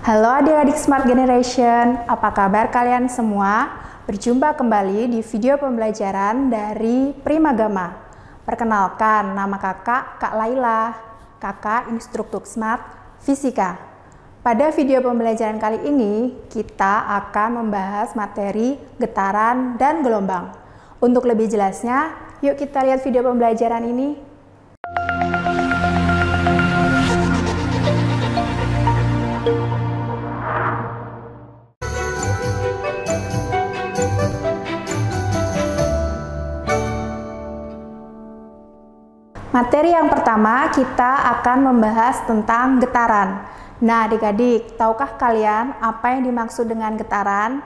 Halo adik-adik Smart Generation, apa kabar kalian semua? Berjumpa kembali di video pembelajaran dari Primagama. Perkenalkan, nama kakak Kak Laila, kakak instruktur Smart Fisika. Pada video pembelajaran kali ini, kita akan membahas materi getaran dan gelombang. Untuk lebih jelasnya, yuk kita lihat video pembelajaran ini. Materi yang pertama, kita akan membahas tentang getaran. Nah, adik-adik, tahukah kalian apa yang dimaksud dengan getaran?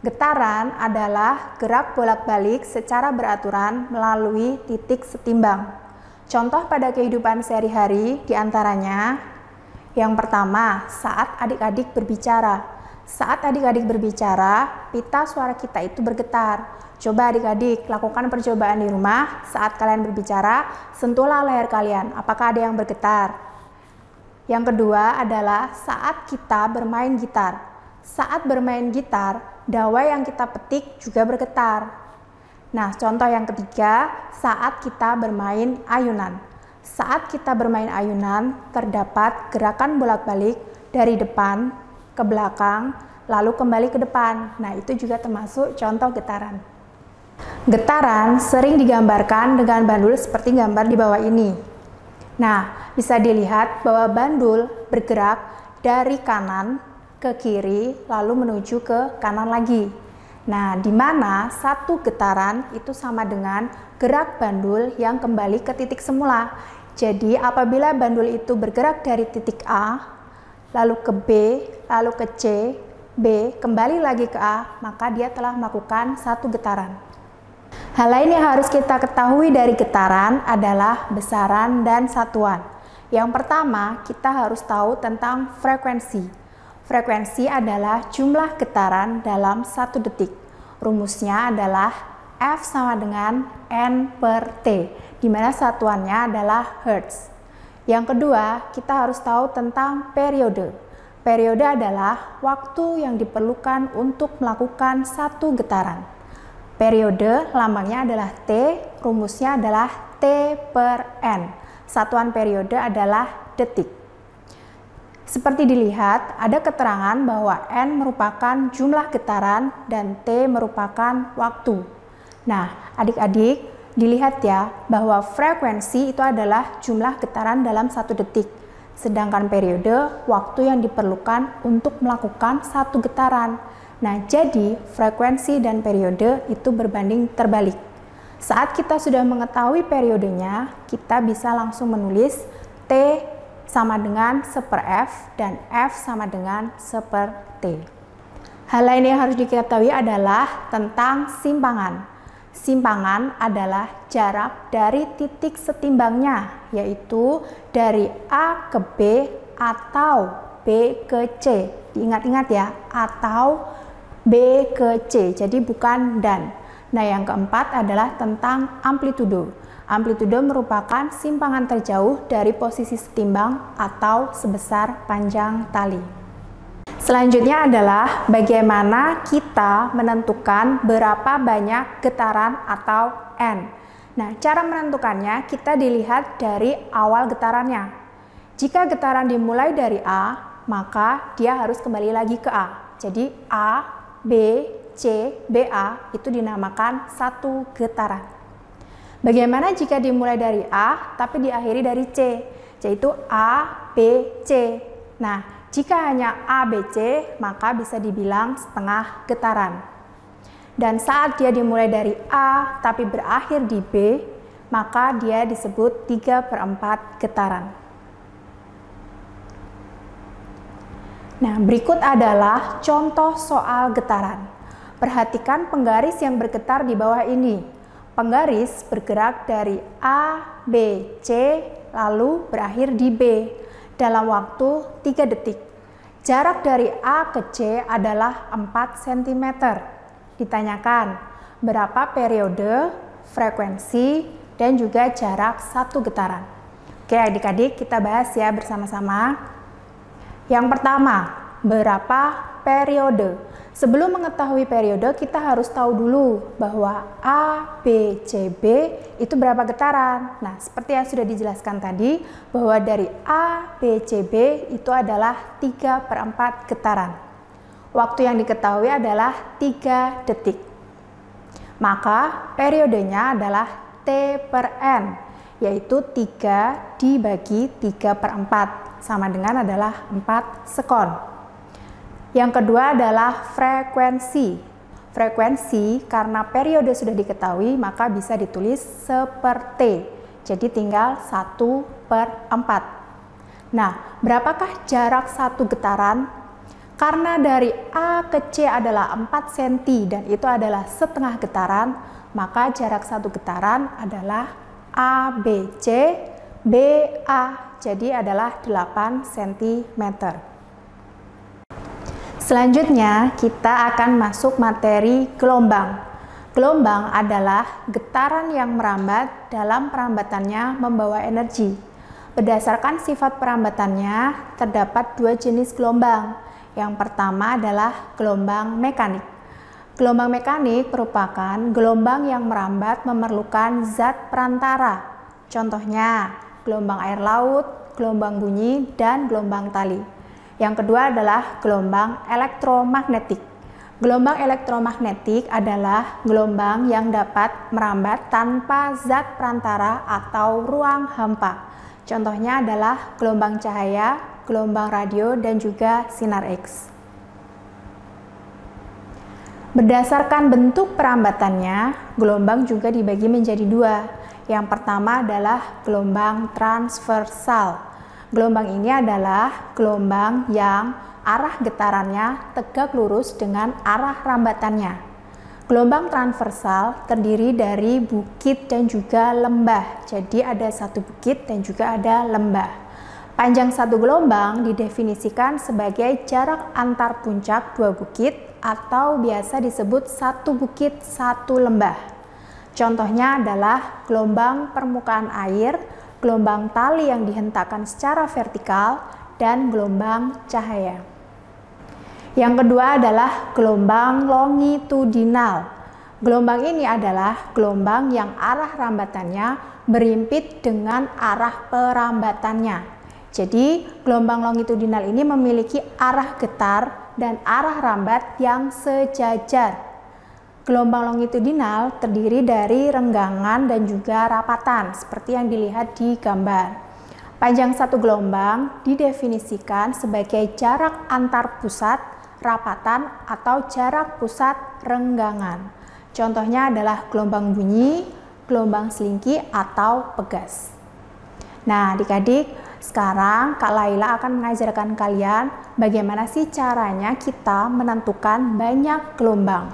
Getaran adalah gerak bolak-balik secara beraturan melalui titik setimbang. Contoh pada kehidupan sehari-hari diantaranya, yang pertama, saat adik-adik berbicara. Saat adik-adik berbicara, pita suara kita itu bergetar. Coba adik-adik lakukan percobaan di rumah. Saat kalian berbicara, sentuhlah leher kalian. Apakah ada yang bergetar? Yang kedua adalah saat kita bermain gitar. Saat bermain gitar, dawai yang kita petik juga bergetar. Nah, contoh yang ketiga, saat kita bermain ayunan. Saat kita bermain ayunan, terdapat gerakan bolak-balik dari depan ke belakang, lalu kembali ke depan. Nah, itu juga termasuk contoh getaran. Getaran sering digambarkan dengan bandul seperti gambar di bawah ini. Nah, bisa dilihat bahwa bandul bergerak dari kanan ke kiri, lalu menuju ke kanan lagi. Nah, di mana satu getaran itu sama dengan gerak bandul yang kembali ke titik semula. Jadi, apabila bandul itu bergerak dari titik A, lalu ke B, lalu ke C, B, kembali lagi ke A, maka dia telah melakukan satu getaran. Hal lain yang harus kita ketahui dari getaran adalah besaran dan satuan. Yang pertama, kita harus tahu tentang frekuensi. Frekuensi adalah jumlah getaran dalam 1 detik. Rumusnya adalah F sama dengan N per T, di mana satuannya adalah Hertz. Yang kedua, kita harus tahu tentang periode. Periode adalah waktu yang diperlukan untuk melakukan satu getaran. Periode lambangnya adalah T, rumusnya adalah T per N. Satuan periode adalah detik. Seperti dilihat, ada keterangan bahwa N merupakan jumlah getaran dan T merupakan waktu. Nah, adik-adik, dilihat ya bahwa frekuensi itu adalah jumlah getaran dalam 1 detik. Sedangkan periode, waktu yang diperlukan untuk melakukan satu getaran. Nah, jadi frekuensi dan periode itu berbanding terbalik. Saat kita sudah mengetahui periodenya, kita bisa langsung menulis T sama dengan 1/F dan F sama dengan 1/T. Hal lain yang harus diketahui adalah tentang simpangan. Simpangan adalah jarak dari titik setimbangnya, yaitu dari A ke B atau B ke C. Diingat-ingat ya, atau B ke C, jadi bukan dan. Nah, yang keempat adalah tentang amplitudo. Amplitudo merupakan simpangan terjauh dari posisi setimbang atau sebesar panjang tali. Selanjutnya adalah bagaimana kita menentukan berapa banyak getaran atau N. Nah, cara menentukannya kita dilihat dari awal getarannya. Jika getaran dimulai dari A, maka dia harus kembali lagi ke A. Jadi A, B, C, BA itu dinamakan satu getaran. Bagaimana jika dimulai dari A tapi diakhiri dari C, yaitu A, B, C. Nah, jika hanya A, B, C, maka bisa dibilang setengah getaran. Dan saat dia dimulai dari A tapi berakhir di B, maka dia disebut 3/4 getaran. Nah, berikut adalah contoh soal getaran. Perhatikan penggaris yang bergetar di bawah ini. Penggaris bergerak dari A, B, C, lalu berakhir di B dalam waktu 3 detik. Jarak dari A ke C adalah 4 cm. Ditanyakan berapa periode, frekuensi, dan juga jarak satu getaran. Oke adik-adik, kita bahas ya bersama-sama. Yang pertama, berapa periode. Sebelum mengetahui periode, kita harus tahu dulu bahwa A, B, C, B itu berapa getaran. Nah, seperti yang sudah dijelaskan tadi, bahwa dari A, B, C, B itu adalah 3/4 getaran. Waktu yang diketahui adalah 3 detik. Maka periodenya adalah T/N, yaitu 3 dibagi 3/4, sama dengan adalah 4 sekon. Yang kedua adalah frekuensi. Frekuensi karena periode sudah diketahui maka bisa ditulis seperti T. Jadi tinggal 1/4. Nah, berapakah jarak satu getaran? Karena dari A ke C adalah 4 cm dan itu adalah setengah getaran, maka jarak satu getaran adalah ABC, BA, jadi adalah 8 cm. Selanjutnya, kita akan masuk materi gelombang. Gelombang adalah getaran yang merambat dalam perambatannya membawa energi. Berdasarkan sifat perambatannya, terdapat 2 jenis gelombang. Yang pertama adalah gelombang mekanik. Gelombang mekanik merupakan gelombang yang merambat memerlukan zat perantara. Contohnya, gelombang air laut, gelombang bunyi, dan gelombang tali. Yang kedua adalah gelombang elektromagnetik. Gelombang elektromagnetik adalah gelombang yang dapat merambat tanpa zat perantara atau ruang hampa. Contohnya adalah gelombang cahaya, gelombang radio, dan juga sinar X. Berdasarkan bentuk perambatannya, gelombang juga dibagi menjadi 2. Yang pertama adalah gelombang transversal. Gelombang ini adalah gelombang yang arah getarannya tegak lurus dengan arah rambatannya. Gelombang transversal terdiri dari bukit dan juga lembah. Jadi ada satu bukit dan juga ada lembah. Panjang satu gelombang didefinisikan sebagai jarak antar puncak 2 bukit atau biasa disebut satu bukit satu lembah. Contohnya adalah gelombang permukaan air, gelombang tali yang dihentakkan secara vertikal, dan gelombang cahaya. Yang kedua adalah gelombang longitudinal. Gelombang ini adalah gelombang yang arah rambatannya berimpit dengan arah perambatannya. Jadi, gelombang longitudinal ini memiliki arah getar dan arah rambat yang sejajar. Gelombang longitudinal terdiri dari renggangan dan juga rapatan, seperti yang dilihat di gambar. Panjang satu gelombang didefinisikan sebagai jarak antar pusat rapatan atau jarak pusat renggangan. Contohnya adalah gelombang bunyi, gelombang selingki, atau pegas. Nah, adik-adik, sekarang Kak Laila akan mengajarkan kalian bagaimana sih caranya kita menentukan banyak gelombang.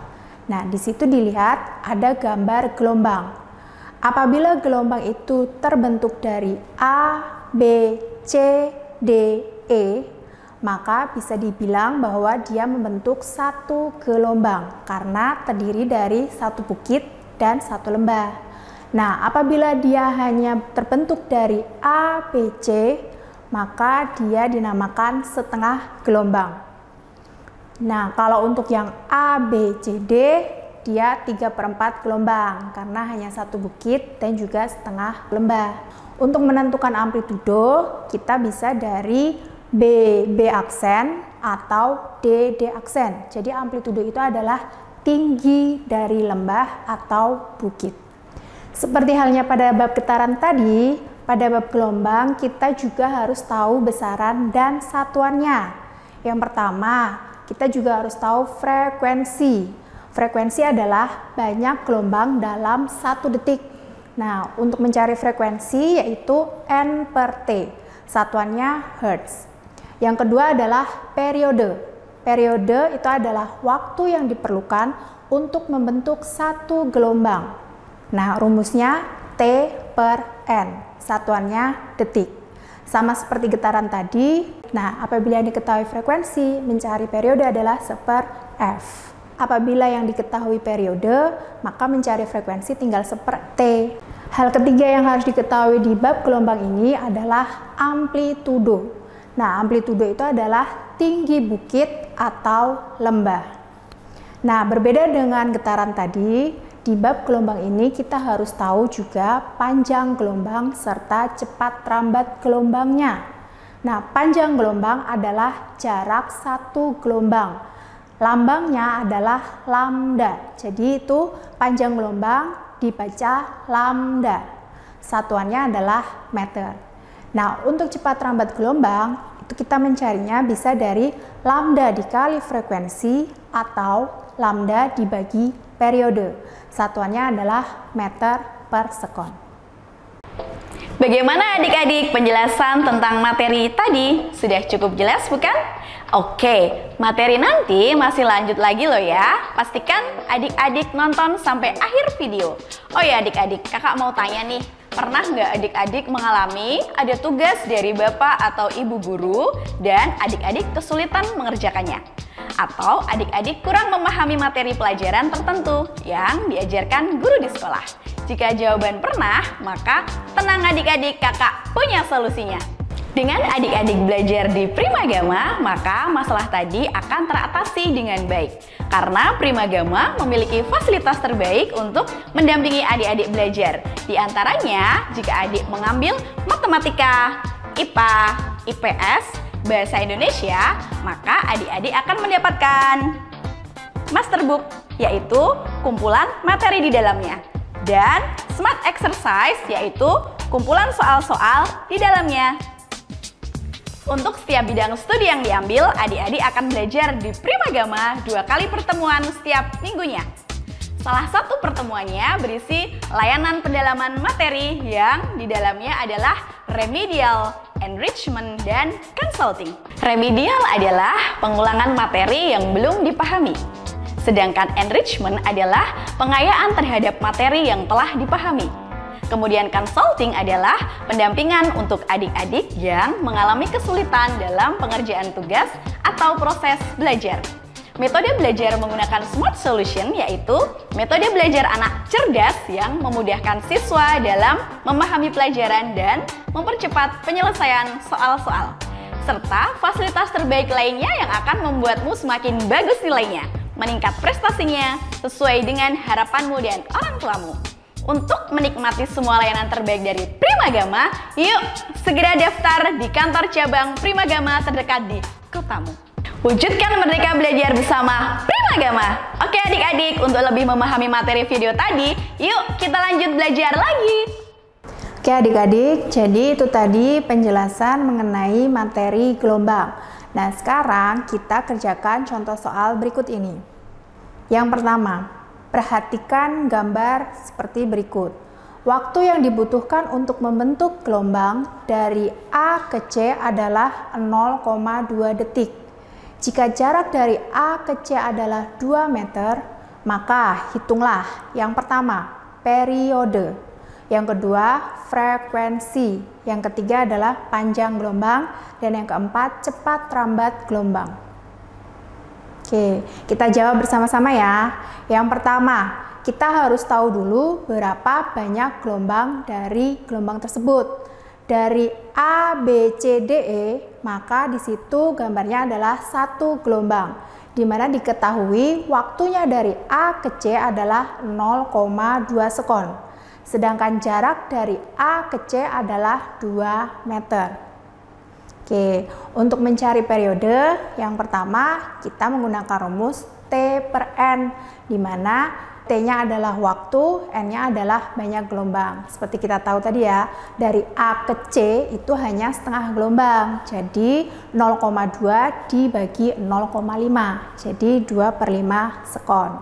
Nah, di situ dilihat ada gambar gelombang. Apabila gelombang itu terbentuk dari A, B, C, D, E, maka bisa dibilang bahwa dia membentuk satu gelombang karena terdiri dari satu bukit dan satu lembah. Nah, apabila dia hanya terbentuk dari A, B, C, maka dia dinamakan setengah gelombang. Nah, kalau untuk yang A, B, C, D, dia 3/4 gelombang karena hanya satu bukit dan juga setengah lembah. Untuk menentukan amplitudo, kita bisa dari B aksen atau D aksen. Jadi amplitudo itu adalah tinggi dari lembah atau bukit. Seperti halnya pada bab getaran tadi, pada bab gelombang kita juga harus tahu besaran dan satuannya. Yang pertama, kita juga harus tahu frekuensi. Frekuensi adalah banyak gelombang dalam 1 detik. Nah, untuk mencari frekuensi yaitu N/T, satuannya Hertz. Yang kedua adalah periode. Periode itu adalah waktu yang diperlukan untuk membentuk satu gelombang. Nah, rumusnya T/N, satuannya detik. Sama seperti getaran tadi, nah apabila yang diketahui frekuensi, mencari periode adalah seper F. Apabila yang diketahui periode, maka mencari frekuensi tinggal seper T. Hal ketiga yang harus diketahui di bab gelombang ini adalah amplitudo. Nah, amplitudo itu adalah tinggi bukit atau lembah. Nah, berbeda dengan getaran tadi, di bab gelombang ini kita harus tahu juga panjang gelombang serta cepat rambat gelombangnya. Nah, panjang gelombang adalah jarak satu gelombang. Lambangnya adalah lambda. Jadi itu panjang gelombang dibaca lambda. Satuannya adalah meter. Nah, untuk cepat rambat gelombang, itu kita mencarinya bisa dari lambda dikali frekuensi atau lambda dibagi periode. Satuannya adalah meter per sekon. Bagaimana adik-adik penjelasan tentang materi tadi? Sudah cukup jelas bukan? Oke, materi nanti masih lanjut lagi loh ya. Pastikan adik-adik nonton sampai akhir video. Oh ya adik-adik, kakak mau tanya nih. Pernah nggak adik-adik mengalami ada tugas dari bapak atau ibu guru dan adik-adik kesulitan mengerjakannya? Atau adik-adik kurang memahami materi pelajaran tertentu yang diajarkan guru di sekolah? Jika jawaban pernah, maka tenang adik-adik, kakak punya solusinya. Dengan adik-adik belajar di Primagama, maka masalah tadi akan teratasi dengan baik. Karena Primagama memiliki fasilitas terbaik untuk mendampingi adik-adik belajar. Di antaranya, jika adik mengambil matematika, IPA, IPS, Bahasa Indonesia, maka adik-adik akan mendapatkan Masterbook, yaitu kumpulan materi di dalamnya. Dan Smart Exercise, yaitu kumpulan soal-soal di dalamnya. Untuk setiap bidang studi yang diambil, adik-adik akan belajar di Primagama 2 kali pertemuan setiap minggunya. Salah satu pertemuannya berisi layanan pendalaman materi yang di dalamnya adalah remedial, enrichment, dan consulting. Remedial adalah pengulangan materi yang belum dipahami. Sedangkan enrichment adalah pengayaan terhadap materi yang telah dipahami. Kemudian consulting adalah pendampingan untuk adik-adik yang mengalami kesulitan dalam pengerjaan tugas atau proses belajar. Metode belajar menggunakan Smart Solution yaitu metode belajar anak cerdas yang memudahkan siswa dalam memahami pelajaran dan mempercepat penyelesaian soal-soal. Serta fasilitas terbaik lainnya yang akan membuatmu semakin bagus nilainya, meningkat prestasinya sesuai dengan harapanmu dan orang tuamu. Untuk menikmati semua layanan terbaik dari Primagama, yuk segera daftar di kantor cabang Primagama terdekat di kotamu. Wujudkan merdeka belajar bersama Primagama. Oke adik-adik, untuk lebih memahami materi video tadi, yuk kita lanjut belajar lagi. Oke adik-adik, jadi itu tadi penjelasan mengenai materi gelombang. Nah sekarang kita kerjakan contoh soal berikut ini. Yang pertama, perhatikan gambar seperti berikut. Waktu yang dibutuhkan untuk membentuk gelombang dari A ke C adalah 0,2 detik. Jika jarak dari A ke C adalah 2 meter, maka hitunglah yang pertama, periode. Yang kedua, frekuensi. Yang ketiga adalah panjang gelombang. Dan yang keempat, cepat rambat gelombang. Oke, kita jawab bersama-sama ya. Yang pertama, kita harus tahu dulu berapa banyak gelombang dari gelombang tersebut. Dari A, B, C, D, E, maka di situ gambarnya adalah satu gelombang, di mana diketahui waktunya dari A ke C adalah 0,2 sekon. Sedangkan jarak dari A ke C adalah 2 meter. Oke, untuk mencari periode, yang pertama kita menggunakan rumus T per N, di mana T-nya adalah waktu, N-nya adalah banyak gelombang. Seperti kita tahu tadi ya, dari A ke C itu hanya setengah gelombang. Jadi 0,2 dibagi 0,5. Jadi 2/5 sekon.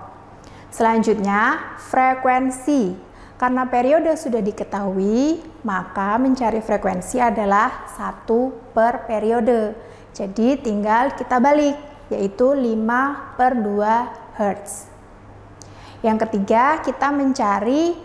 Selanjutnya, frekuensi. Karena periode sudah diketahui, maka mencari frekuensi adalah 1 per periode. Jadi tinggal kita balik, yaitu 5/2 Hz. Yang ketiga, kita mencari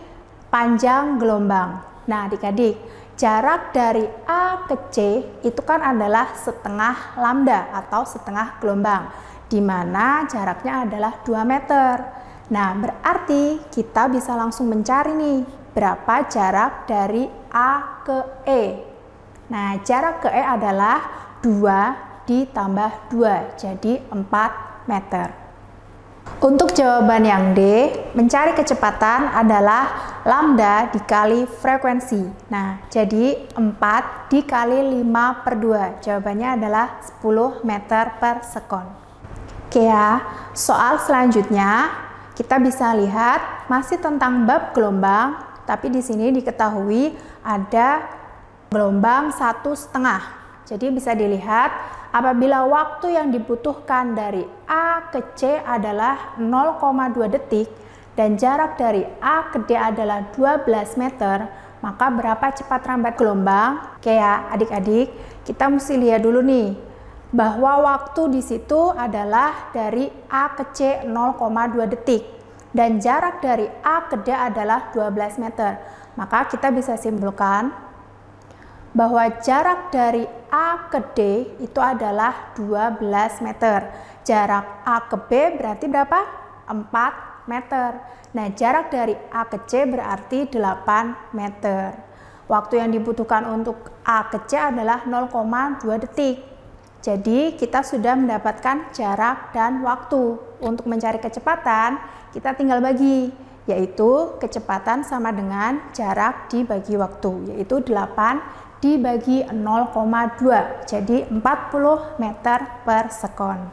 panjang gelombang. Nah, adik-adik, jarak dari A ke C itu kan adalah setengah lambda atau setengah gelombang, di mana jaraknya adalah 2 meter. Nah, berarti kita bisa langsung mencari nih, berapa jarak dari A ke E. Nah, jarak ke E adalah 2 ditambah 2, jadi 4 meter. Untuk jawaban yang D, mencari kecepatan adalah lambda dikali frekuensi. Nah, jadi 4 dikali 5/2. Jawabannya adalah 10 meter per sekon. Oke ya, soal selanjutnya kita bisa lihat masih tentang bab gelombang, tapi di sini diketahui ada gelombang 1,5. Jadi bisa dilihat apabila waktu yang dibutuhkan dari A ke C adalah 0,2 detik dan jarak dari A ke D adalah 12 meter, maka berapa cepat rambat gelombang? Oke ya, adik-adik, kita mesti lihat dulu nih bahwa waktu di situ adalah dari A ke C 0,2 detik dan jarak dari A ke D adalah 12 meter. Maka kita bisa simpulkan bahwa jarak dari A ke D itu adalah 12 meter. Jarak A ke B berarti berapa? 4 meter. Nah, jarak dari A ke C berarti 8 meter. Waktu yang dibutuhkan untuk A ke C adalah 0,2 detik. Jadi, kita sudah mendapatkan jarak dan waktu. Untuk mencari kecepatan, kita tinggal bagi, yaitu kecepatan sama dengan jarak dibagi waktu, yaitu 8 dibagi 0,2, jadi 40 meter per sekon.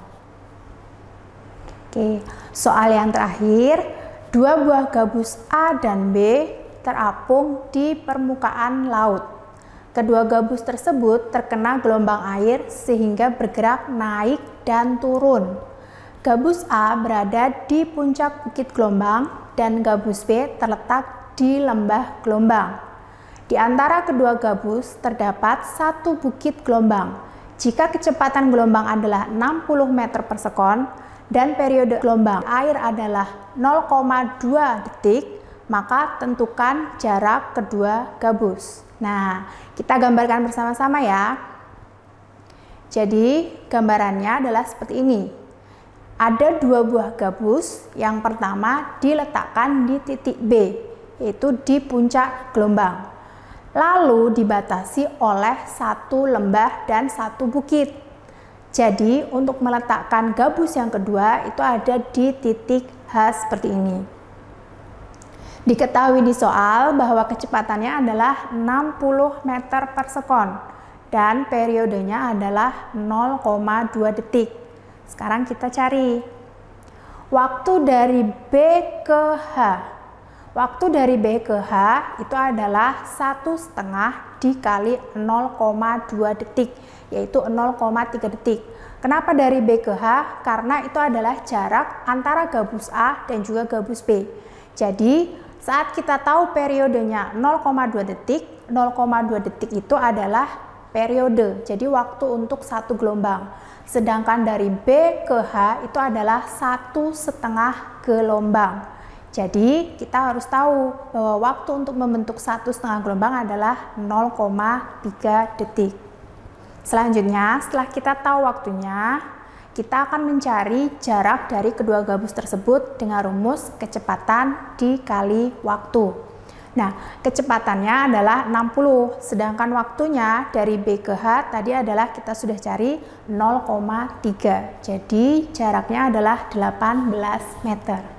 Oke, soal yang terakhir, 2 buah gabus A dan B terapung di permukaan laut. Kedua gabus tersebut terkena gelombang air sehingga bergerak naik dan turun. Gabus A berada di puncak bukit gelombang dan gabus B terletak di lembah gelombang. Di antara kedua gabus terdapat satu bukit gelombang. Jika kecepatan gelombang adalah 60 meter per sekon dan periode gelombang air adalah 0,2 detik, maka tentukan jarak kedua gabus. Nah, kita gambarkan bersama-sama ya. Jadi, gambarannya adalah seperti ini. Ada 2 buah gabus, yang pertama diletakkan di titik B, yaitu di puncak gelombang. Lalu dibatasi oleh satu lembah dan satu bukit. Jadi untuk meletakkan gabus yang kedua itu ada di titik H seperti ini. Diketahui di soal bahwa kecepatannya adalah 60 meter per sekon dan periodenya adalah 0,2 detik. Sekarang kita cari waktu dari B ke H. Waktu dari B ke H itu adalah 1,5 dikali 0,2 detik, yaitu 0,3 detik. Kenapa dari B ke H? Karena itu adalah jarak antara gabus A dan juga gabus B. Jadi, saat kita tahu periodenya 0,2 detik, 0,2 detik itu adalah periode, jadi waktu untuk satu gelombang. Sedangkan dari B ke H itu adalah 1,5 gelombang. Jadi kita harus tahu bahwa waktu untuk membentuk 1,5 gelombang adalah 0,3 detik. Selanjutnya, setelah kita tahu waktunya, kita akan mencari jarak dari kedua gabus tersebut dengan rumus kecepatan dikali waktu. Nah, kecepatannya adalah 60, sedangkan waktunya dari B ke H tadi adalah kita sudah cari 0,3. Jadi jaraknya adalah 18 meter.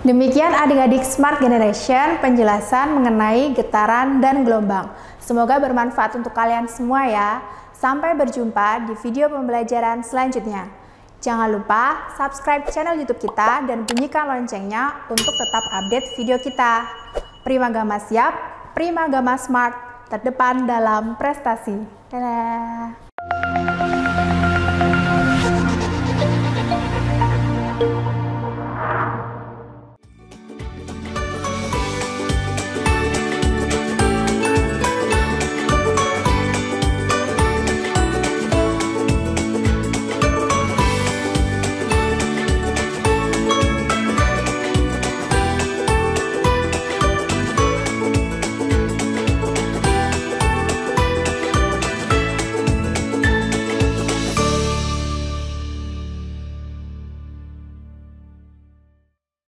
Demikian adik-adik Smart Generation penjelasan mengenai getaran dan gelombang. Semoga bermanfaat untuk kalian semua ya. Sampai berjumpa di video pembelajaran selanjutnya. Jangan lupa subscribe channel YouTube kita dan bunyikan loncengnya untuk tetap update video kita. Primagama siap, Primagama Smart, terdepan dalam prestasi. Dadah!